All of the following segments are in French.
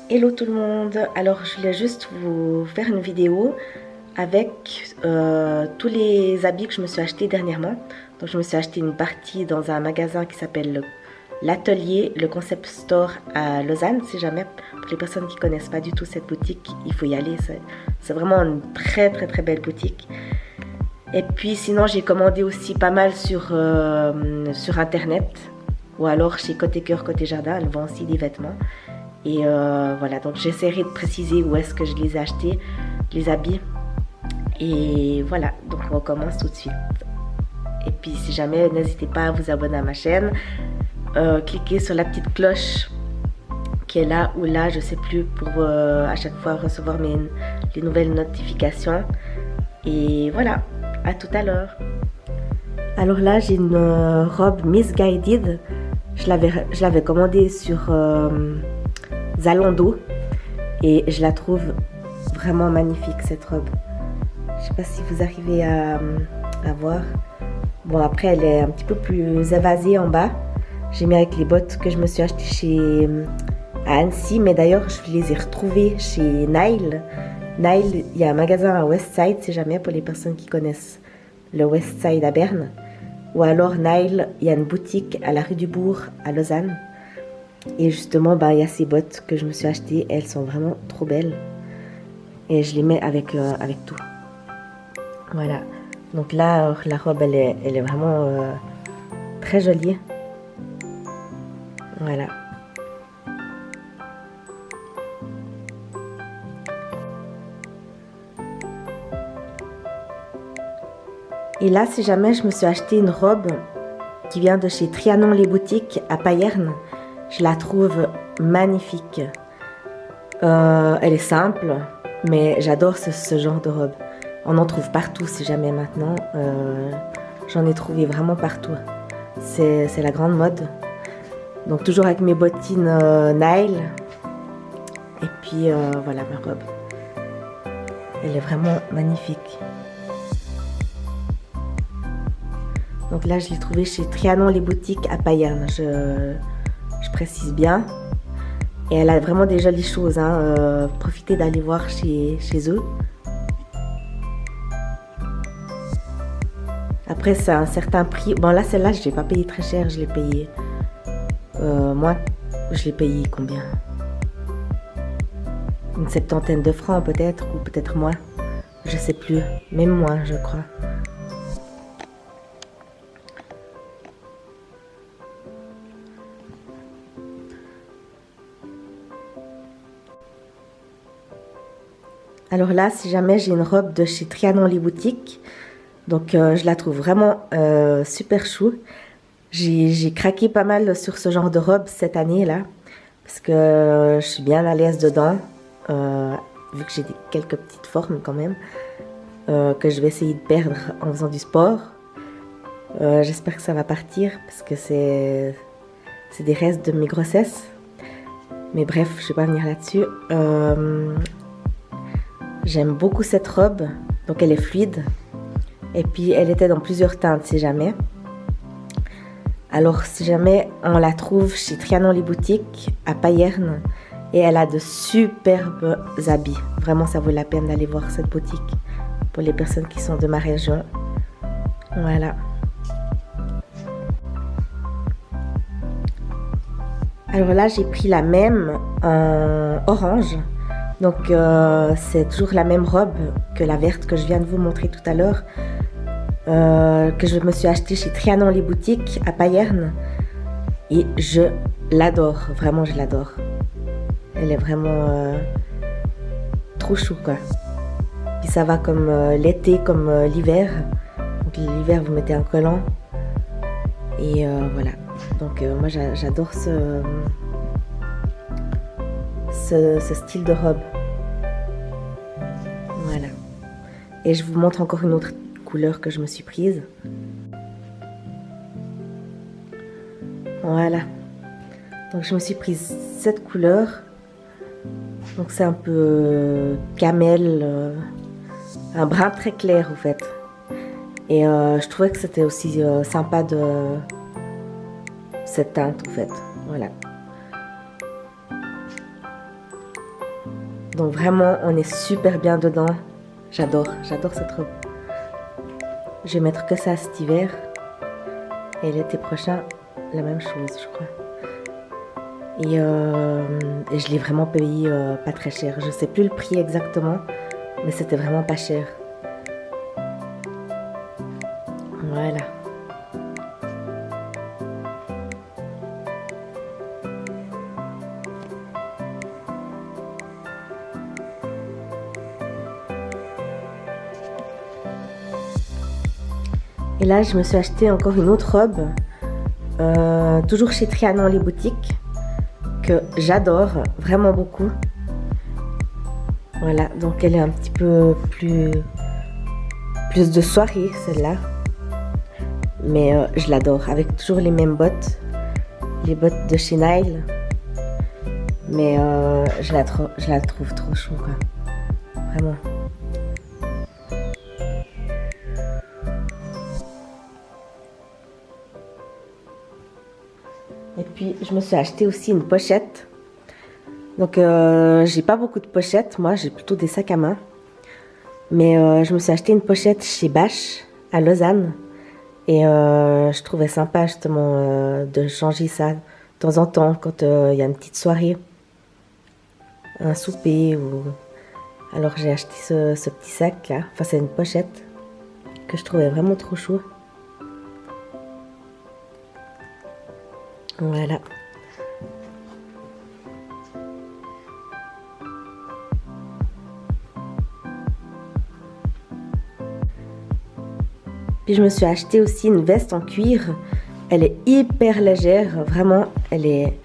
Hello tout le monde, alors je voulais juste vous faire une vidéo avec tous les habits que je me suis achetés dernièrement. Donc je me suis acheté une partie dans un magasin qui s'appelle l'Atelier, le Concept Store à Lausanne. Si jamais, pour les personnes qui connaissent pas du tout cette boutique, il faut y aller. C'est vraiment une très belle boutique. Et puis sinon j'ai commandé aussi pas mal sur internet ou alors chez Côté Cœur, Côté Jardin, elles vendent aussi des vêtements. Et voilà, donc j'essaierai de préciser où est-ce que je les ai achetés, les habits. Et voilà, donc on recommence tout de suite. Et puis si jamais, n'hésitez pas à vous abonner à ma chaîne. Cliquez sur la petite cloche qui est là ou là, je sais plus, pour à chaque fois recevoir les nouvelles notifications. Et voilà, à tout à l'heure. Alors là, j'ai une robe Missguided. Je l'avais commandée sur Zalando et je la trouve vraiment magnifique, cette robe. Je sais pas si vous arrivez à voir. Bon, après elle est un petit peu plus évasée en bas. J'ai mis avec les bottes que je me suis achetées à Annecy, mais d'ailleurs je les ai retrouvées chez Nile. Nile, il y a un magasin à Westside, si jamais, pour les personnes qui connaissent le Westside à Berne. Ou alors Nile, il y a une boutique à la rue du Bourg à Lausanne. Et justement, il y a ces bottes que je me suis achetées. Elles sont vraiment trop belles. Et je les mets avec tout. Voilà. Donc là, la robe, elle est vraiment très jolie. Voilà. Et là, si jamais je me suis acheté une robe qui vient de chez Trianon les boutiques à Payerne, je la trouve magnifique. Elle est simple, mais j'adore ce genre de robe. On en trouve partout si jamais maintenant. J'en ai trouvé vraiment partout. C'est la grande mode. Donc toujours avec mes bottines Nile. Et puis voilà ma robe. Elle est vraiment magnifique. Donc là je l'ai trouvée chez Trianon les boutiques à Payerne. Je précise bien. Et elle a vraiment des jolies choses. Profitez d'aller voir chez eux. Après, c'est un certain prix. Bon, là, celle-là, je ne l'ai pas payé très cher. Je l'ai payé... moi, je l'ai payé combien? Une 70 de francs, peut-être. Ou peut-être moins. Je sais plus. Même moins, je crois. Alors là, si jamais j'ai une robe de chez Trianon les boutiques... Donc je la trouve vraiment super chou. J'ai craqué pas mal sur ce genre de robe cette année là. Parce que je suis bien à l'aise dedans. Vu que j'ai quelques petites formes quand même. Que je vais essayer de perdre en faisant du sport. J'espère que ça va partir. Parce que c'est des restes de mes grossesses. Mais bref, je vais pas venir là-dessus. J'aime beaucoup cette robe. Donc elle est fluide. Et puis, elle était dans plusieurs teintes, si jamais. Alors, si jamais on la trouve chez Trianon les boutiques, à Payerne. Et elle a de superbes habits. Vraiment, ça vaut la peine d'aller voir cette boutique. Pour les personnes qui sont de ma région. Voilà. Alors là, j'ai pris la même en orange. Donc, c'est toujours la même robe que la verte que je viens de vous montrer tout à l'heure. Que je me suis acheté chez Trianon les boutiques à Payerne. Et je l'adore, vraiment je l'adore. Elle est vraiment trop chou quoi. Puis ça va comme l'été, comme l'hiver. Donc l'hiver vous mettez un collant. Et voilà. Donc moi j'adore ce style de robe. Voilà. Et je vous montre encore une autre couleur que je me suis prise. Voilà. Donc je me suis prise cette couleur. Donc c'est un peu camel, un brun très clair en fait. Et je trouvais que c'était aussi sympa de cette teinte en fait. Voilà. Donc vraiment, on est super bien dedans. J'adore cette robe. Je vais mettre que ça cet hiver. Et l'été prochain, la même chose, je crois. Et je l'ai vraiment payé pas très cher. Je sais plus le prix exactement, mais c'était vraiment pas cher. Voilà. Et là, je me suis acheté encore une autre robe, toujours chez Trianon les boutiques, que j'adore vraiment beaucoup. Voilà, donc elle est un petit peu plus de soirée celle-là, mais je l'adore, avec toujours les mêmes bottes, les bottes de chez Nile, mais je la trouve trop chou quoi, vraiment. Et puis je me suis acheté aussi une pochette. Donc j'ai pas beaucoup de pochettes, moi j'ai plutôt des sacs à main. Mais je me suis acheté une pochette chez Bache à Lausanne. Et je trouvais sympa justement de changer ça de temps en temps quand il y a une petite soirée, un souper ou... Alors j'ai acheté ce petit sac là, enfin c'est une pochette que je trouvais vraiment trop chou. Voilà. Puis je me suis acheté aussi une veste en cuir. Elle est hyper légère, vraiment. J'ai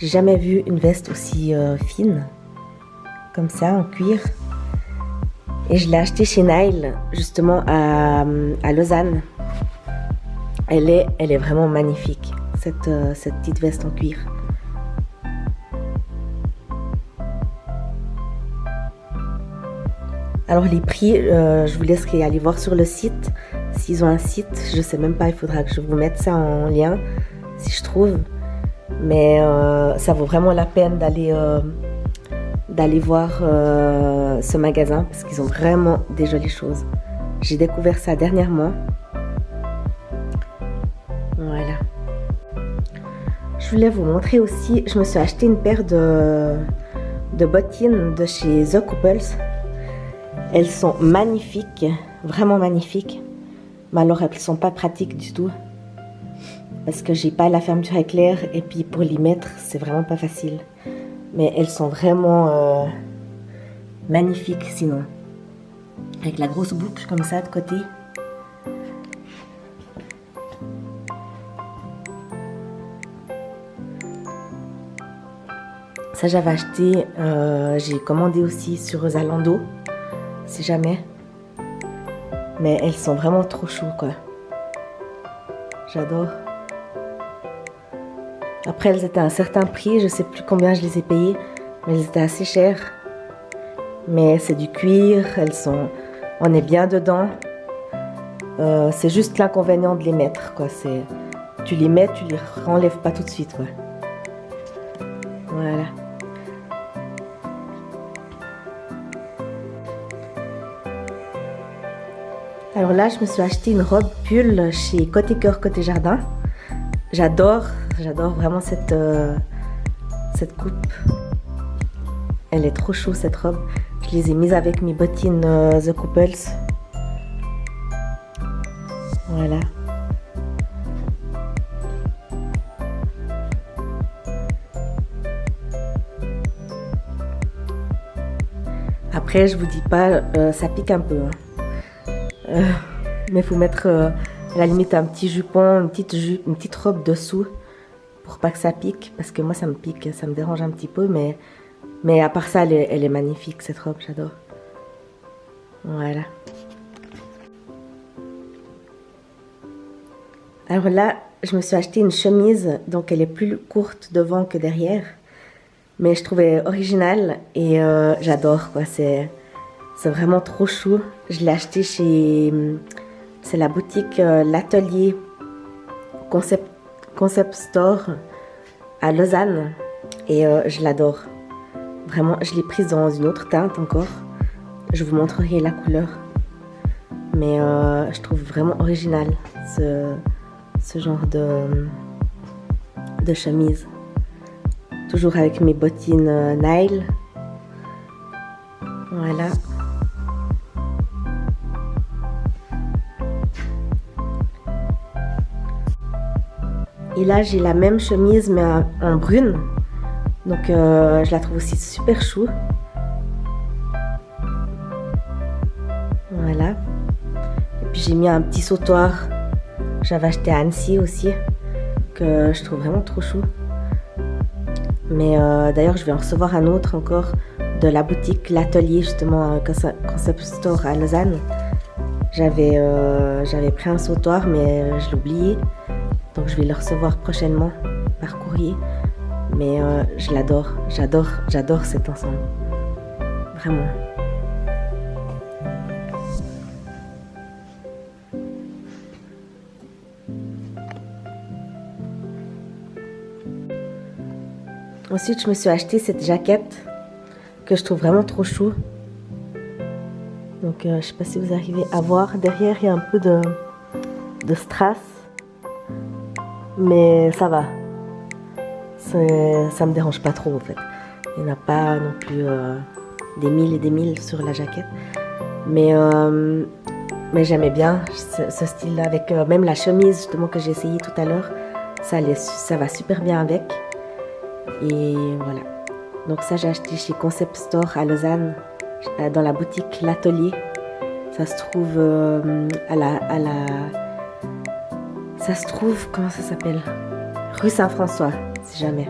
jamais vu une veste aussi fine, comme ça, en cuir. Et je l'ai achetée chez Nile, justement à Lausanne. Elle est vraiment magnifique, cette petite veste en cuir. Alors les prix, je vous laisserai aller voir sur le site. S'ils ont un site, je sais même pas, il faudra que je vous mette ça en lien, si je trouve. Mais ça vaut vraiment la peine d'aller voir ce magasin, parce qu'ils ont vraiment des jolies choses. J'ai découvert ça dernièrement. Voilà. Je voulais vous montrer aussi, je me suis acheté une paire de bottines de chez The Couples. Elles sont magnifiques, vraiment magnifiques. Mais alors elles sont pas pratiques du tout. Parce que j'ai pas la fermeture éclair et puis pour l'y mettre, c'est vraiment pas facile. Mais elles sont vraiment magnifiques sinon. Avec la grosse boucle comme ça de côté. Ça j'avais acheté, j'ai commandé aussi sur Zalando, si jamais. Mais elles sont vraiment trop choues quoi. J'adore. Après elles étaient à un certain prix, je sais plus combien je les ai payées, mais elles étaient assez chères. Mais c'est du cuir, on est bien dedans. C'est juste l'inconvénient de les mettre quoi. Tu les mets, tu les renlèves pas tout de suite quoi. Voilà. Alors là, je me suis acheté une robe pull chez Côté Cœur, Côté Jardin. J'adore vraiment cette coupe. Elle est trop chou cette robe. Je les ai mises avec mes bottines The Couples. Voilà. Après, je vous dis pas, ça pique un peu. Hein. Mais il faut mettre à la limite un petit jupon, une petite robe dessous pour pas que ça pique, parce que moi ça me pique, ça me dérange un petit peu, mais à part ça elle est magnifique cette robe, j'adore. Voilà. Alors là je me suis acheté une chemise, donc elle est plus courte devant que derrière, mais je trouvais originale et j'adore quoi, c'est vraiment trop chou. Je l'ai acheté chez... C'est la boutique L'Atelier Concept Store à Lausanne. Et je l'adore. Vraiment, je l'ai prise dans une autre teinte encore. Je vous montrerai la couleur. Mais je trouve vraiment original ce genre de chemise. Toujours avec mes bottines Nile. Voilà. Et là, j'ai la même chemise, mais en brune. Donc, je la trouve aussi super chou. Voilà. Et puis, j'ai mis un petit sautoir. J'avais acheté à Annecy aussi. Que je trouve vraiment trop chou. Mais d'ailleurs, je vais en recevoir un autre encore de la boutique L'Atelier, justement, Concept Store à Lausanne. J'avais pris un sautoir, mais je l'ai oublié. Donc je vais le recevoir prochainement par courrier. Mais je l'adore, j'adore cet ensemble. Vraiment. Ensuite, je me suis acheté cette jaquette que je trouve vraiment trop chou. Donc je sais pas si vous arrivez à voir. Derrière, il y a un peu de strass. Mais ça va. Ça me dérange pas trop en fait. Il n'y en a pas non plus des mille et des mille sur la jaquette. Mais j'aimais bien ce style-là avec même la chemise justement que j'ai essayé tout à l'heure. Ça va super bien avec. Et voilà. Donc ça j'ai acheté chez Concept Store à Lausanne, dans la boutique L'Atelier. Ça se trouve ça se trouve, comment ça s'appelle? Rue Saint-François, si jamais.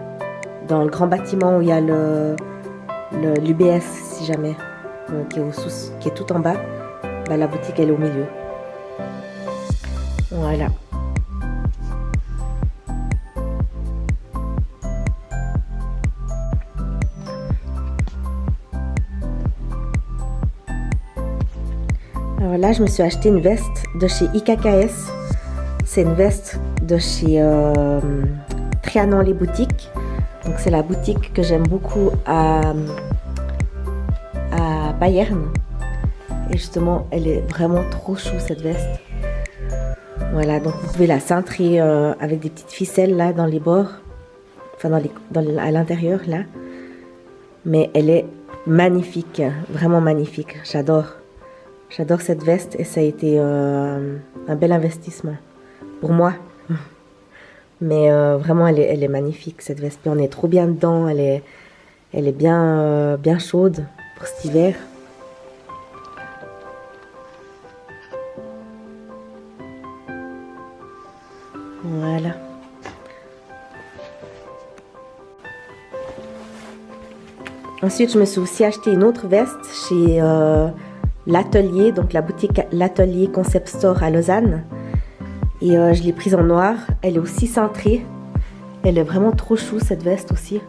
Dans le grand bâtiment où il y a l'UBS, si jamais, qui est tout en bas. Bah, la boutique, elle est au milieu. Voilà. Alors là, je me suis acheté une veste de chez IKKS. C'est une veste de chez Trianon les boutiques. Donc c'est la boutique que j'aime beaucoup à Bayern. Et justement, elle est vraiment trop chou cette veste. Voilà, donc vous pouvez la cintrer avec des petites ficelles là dans les bords. Enfin à l'intérieur là. Mais elle est magnifique, vraiment magnifique. J'adore cette veste et ça a été un bel investissement. Pour moi. Mais vraiment, elle est magnifique cette veste. Puis on est trop bien dedans. Elle est bien chaude pour cet hiver. Voilà. Ensuite, je me suis aussi acheté une autre veste chez L'Atelier, donc la boutique L'Atelier Concept Store à Lausanne. Et je l'ai prise en noir. Elle est aussi cintrée. Elle est vraiment trop chou cette veste aussi.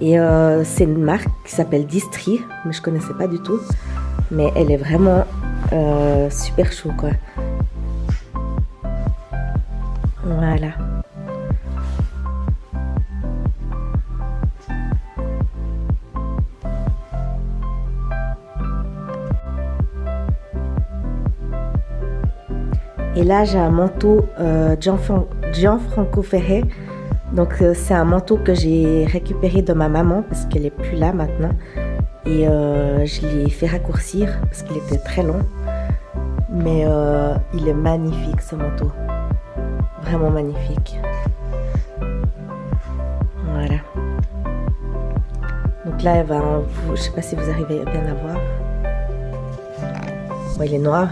Et c'est une marque qui s'appelle Distri, mais je connaissais pas du tout. Mais elle est vraiment super chou quoi. Voilà. Et là, j'ai un manteau Gianfranco Ferré. Donc, c'est un manteau que j'ai récupéré de ma maman parce qu'elle n'est plus là maintenant. Et je l'ai fait raccourcir parce qu'il était très long. Mais il est magnifique ce manteau. Vraiment magnifique. Voilà. Donc là, je ne sais pas si vous arrivez à bien à voir. Bon, il est noir.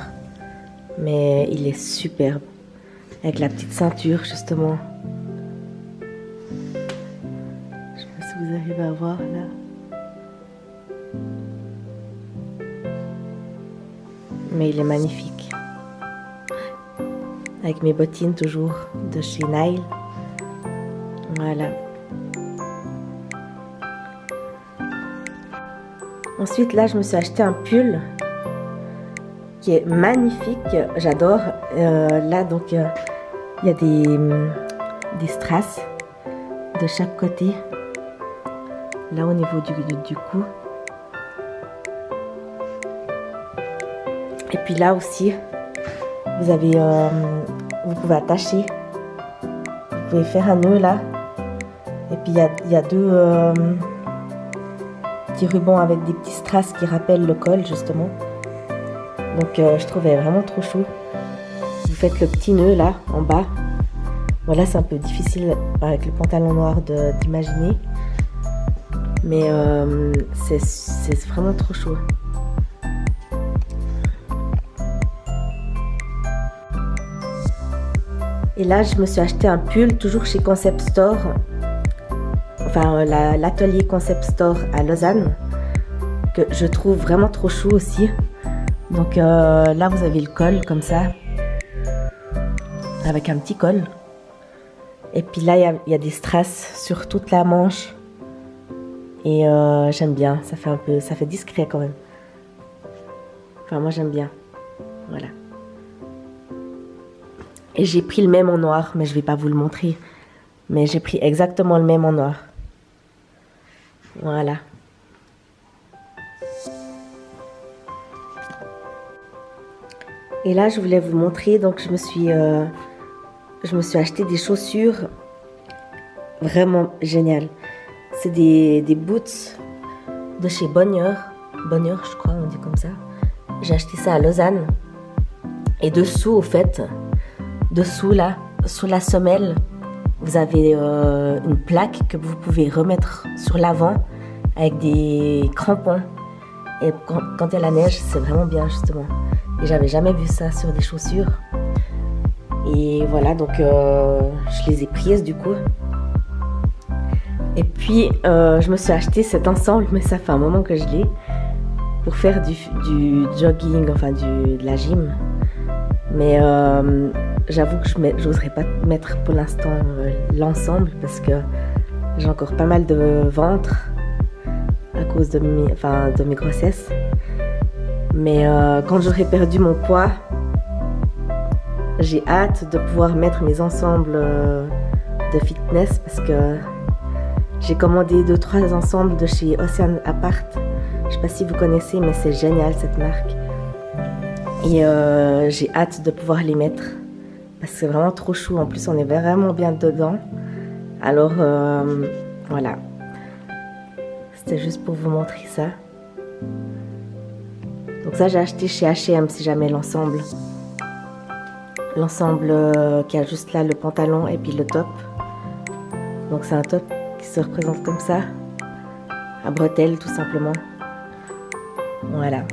Mais il est superbe. Avec la petite ceinture, justement. Je sais pas si vous arrivez à voir, là. Mais il est magnifique. Avec mes bottines, toujours, de chez Nile. Voilà. Ensuite, là, je me suis acheté un pull qui est magnifique, j'adore. Là donc il y a des strass de chaque côté. là au niveau du cou. Et puis là aussi, vous avez, vous pouvez attacher, vous pouvez faire un nœud là. Et puis il y a deux petits rubans avec des petits strass qui rappellent le col justement. Donc je trouvais vraiment trop chou. Vous faites le petit nœud là en bas. Voilà, c'est un peu difficile avec le pantalon noir d'imaginer. Mais c'est vraiment trop chaud. Et là, je me suis acheté un pull, toujours chez Concept Store. Enfin, l'atelier Concept Store à Lausanne. Que je trouve vraiment trop chou aussi. Donc là, vous avez le col comme ça. Avec un petit col. Et puis là, il y a des strass sur toute la manche. Et j'aime bien, ça fait discret quand même. Enfin, moi j'aime bien. Voilà. Et j'ai pris le même en noir, mais je vais pas vous le montrer. Mais j'ai pris exactement le même en noir. Voilà. Et là, je voulais vous montrer, donc je me suis acheté des chaussures vraiment géniales. C'est des boots de chez Bonheur. Bonheur, je crois, on dit comme ça. J'ai acheté ça à Lausanne. Et dessous, au fait, dessous là, sous la semelle, vous avez une plaque que vous pouvez remettre sur l'avant avec des crampons. Et quand il y a la neige, c'est vraiment bien justement. Et j'avais jamais vu ça sur des chaussures. Et voilà, donc je les ai prises du coup. Et puis je me suis acheté cet ensemble, mais ça fait un moment que je l'ai, pour faire du jogging, enfin de la gym. Mais j'avoue que je n'oserais pas mettre pour l'instant l'ensemble parce que j'ai encore pas mal de ventre à cause de mes grossesses. Mais quand j'aurai perdu mon poids, j'ai hâte de pouvoir mettre mes ensembles de fitness parce que j'ai commandé 2-3 ensembles de chez Ocean Apart. Je sais pas si vous connaissez, mais c'est génial cette marque. Et j'ai hâte de pouvoir les mettre parce que c'est vraiment trop chou. En plus, on est vraiment bien dedans. Alors voilà. C'était juste pour vous montrer ça. Donc ça, j'ai acheté chez H&M si jamais l'ensemble. L'ensemble qui a juste là le pantalon et puis le top. Donc c'est un top qui se représente comme ça, à bretelles tout simplement. Voilà.